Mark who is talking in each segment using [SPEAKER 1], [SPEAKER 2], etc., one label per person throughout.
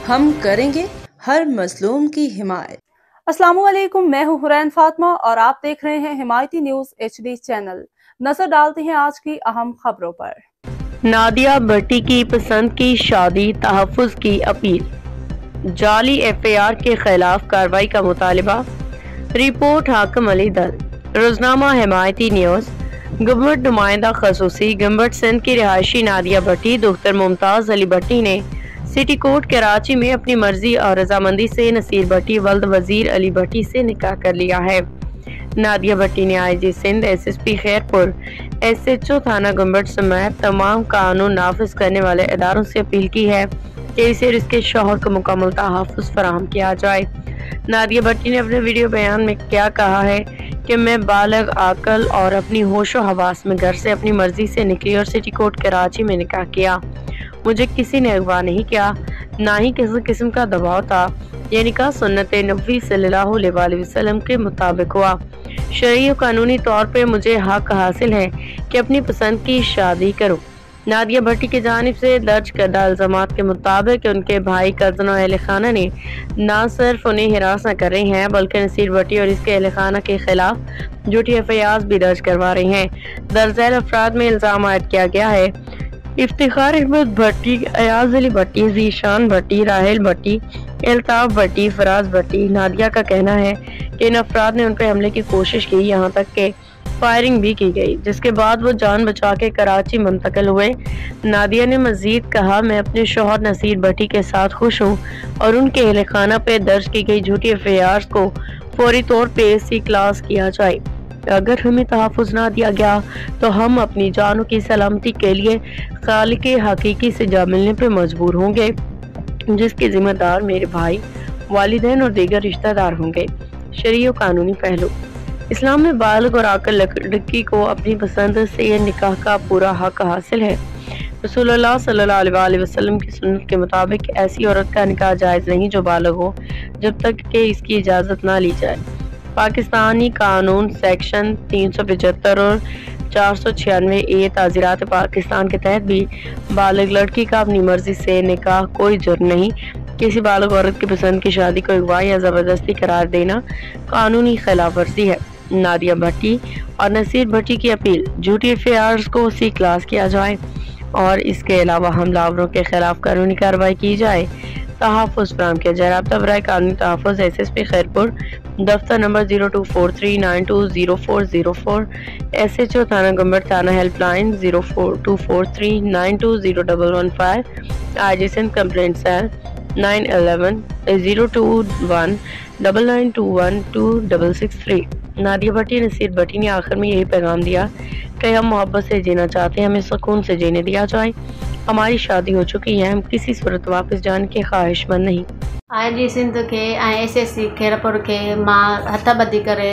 [SPEAKER 1] ہم کریں گے ہر مظلوم کی حمایت۔
[SPEAKER 2] السلام علیکم، میں ہوں حرین فاطمہ اور آپ دیکھ رہے ہیں حمایتی نیوز HD چینل۔ نظر ڈالتے ہیں آج کی اہم خبروں پر۔
[SPEAKER 3] نادیہ بھٹی کی پسند کی شادی تحفظ کی اپیل، جعلی FIR کے خلاف کارروائی کا مطالبہ، رپورٹ حاکم علی دل۔ روزنامہ حمایتی نیوز۔ گنبٹ نمائندہ خصوصی گنبٹ سندھ کی رہائشی نادیہ بھٹی دختر ممتاز علی بھٹی نے سٹی کورٹ کراچی میں اپنی مرضی اور رضامندی سے نصیر بھٹی ولد وزیر علی بھٹی سے نکاح کر لیا ہے۔ نادیہ بھٹی نے IG Sindh, SSP Khairpur, SHO تھانہ گنبٹ سمیت تمام قانون نافذ کرنے والے اداروں سے اپیل کی ہے کہ اسے اور اس کے شوہر کو مکمل تحفظ فراہم کیا جائے۔ نادیہ بھٹی نے اپنے ویڈیو بیان میں کیا کہا ہے کہ میں بالغ عاقل اور اپنی ہوش و حواس میں گھر سے اپنی مرضی سے نکلی اور سٹی کورٹ کراچی میں نکاح کیا۔ مجھے کسی نے اغوا نہیں کیا، نہ ہی کسی قسم کا دباؤ تھا۔ یہ نکاح سنت نبوی صلی اللہ علیہ وسلم کے مطابق ہوا۔ شرعی و قانونی طور پہ مجھے حق حاصل ہے کہ اپنی پسند کی شادی کروں۔ نادیہ بھٹی کی جانب سے درج کردہ الزامات کے مطابق ان کے بھائی، کزن اور اہل خانہ نے نہ صرف انہیں ہراس نہ کر رہے ہیں بلکہ نصیر بھٹی اور اس کے اہل خانہ کے خلاف جھوٹی FIRs بھی درج کروا رہے ہیں۔ درج ذیل افراد میں الزام عائد کیا گیا ہے افتخار احمد بھٹی، ایاز علی بھٹی، ذیشان بھٹی، راحیل بھٹی، الطاف بھٹی، فراز بھٹی۔ نادیہ کا کہنا ہے کہ ان افراد نے ان پہ حملے کی کوشش کی، یہاں تک کہ فائرنگ بھی کی گئی، جس کے بعد وہ جان بچا کے کراچی منتقل ہوئے۔ نادیہ نے مزید کہا، میں اپنے شوہر نصیر بھٹی کے ساتھ خوش ہوں اور ان کے اہل خانہ پہ درج کی گئی جھوٹی FIRs کو فوری طور پہ SC کلاس کیا جائے۔ اگر ہمیں تحفظ نہ دیا گیا تو ہم اپنی جانوں کی سلامتی کے لیے خالق حقیقی سے جا ملنے پہ مجبور ہوں گے، جس کے ذمہ دار میرے بھائی، والدین اور دیگر رشتہ دار ہوں گے۔ شرعی و قانونی پہلو۔ اسلام میں بالغ اور عاقل لڑکی کو اپنی پسند سے یہ نکاح کا پورا حق حاصل ہے۔ رسول اللہ صلی اللہ علیہ وسلم کی سنت کے مطابق ایسی عورت کا نکاح جائز نہیں جو بالغ ہو جب تک کہ اس کی اجازت نہ لی جائے۔ پاکستانی قانون سیکشن 375 اور 496 تعزیرات پاکستان کے تحت بھی بالغ لڑکی کا اپنی مرضی سے نکاح کوئی جرم نہیں۔ کسی بالغ عورت کی پسند کی شادی کو اغوا یا زبردستی قرار دینا قانونی خلاف ورزی ہے۔ نادیہ بھٹی اور نصیر بھٹی کی اپیل، جھوٹی FIRs کو SC کلاس کیا جائے اور اس کے علاوہ حملہ آوروں کے خلاف قانونی کارروائی کی جائے، تحفظ فراہم کیا جائے۔ رابطہ برائے قانونی تحفظ SSP خیرپور، دفتر نمبر 0243920404، SHO تھانہ گنبٹ، تھانہ help line 0243920115، IG Sindh complaint cell 9111021263۔ Nadia Bhatti, Naseer Bhatti نے آخر میں یہی پیغام دیا کہ ہم محبت سے جینا چاہتے ہیں، ہمیں سکون سے جینے دیا جائے، ہماری شادی ہو چکی ہے، ہم کسی صورت واپس جانے کے خواہش مند نہیں۔
[SPEAKER 4] IG سندھ کے SSC خیرپور کے ماں ہتھ ٻدھی کرے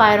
[SPEAKER 4] FIR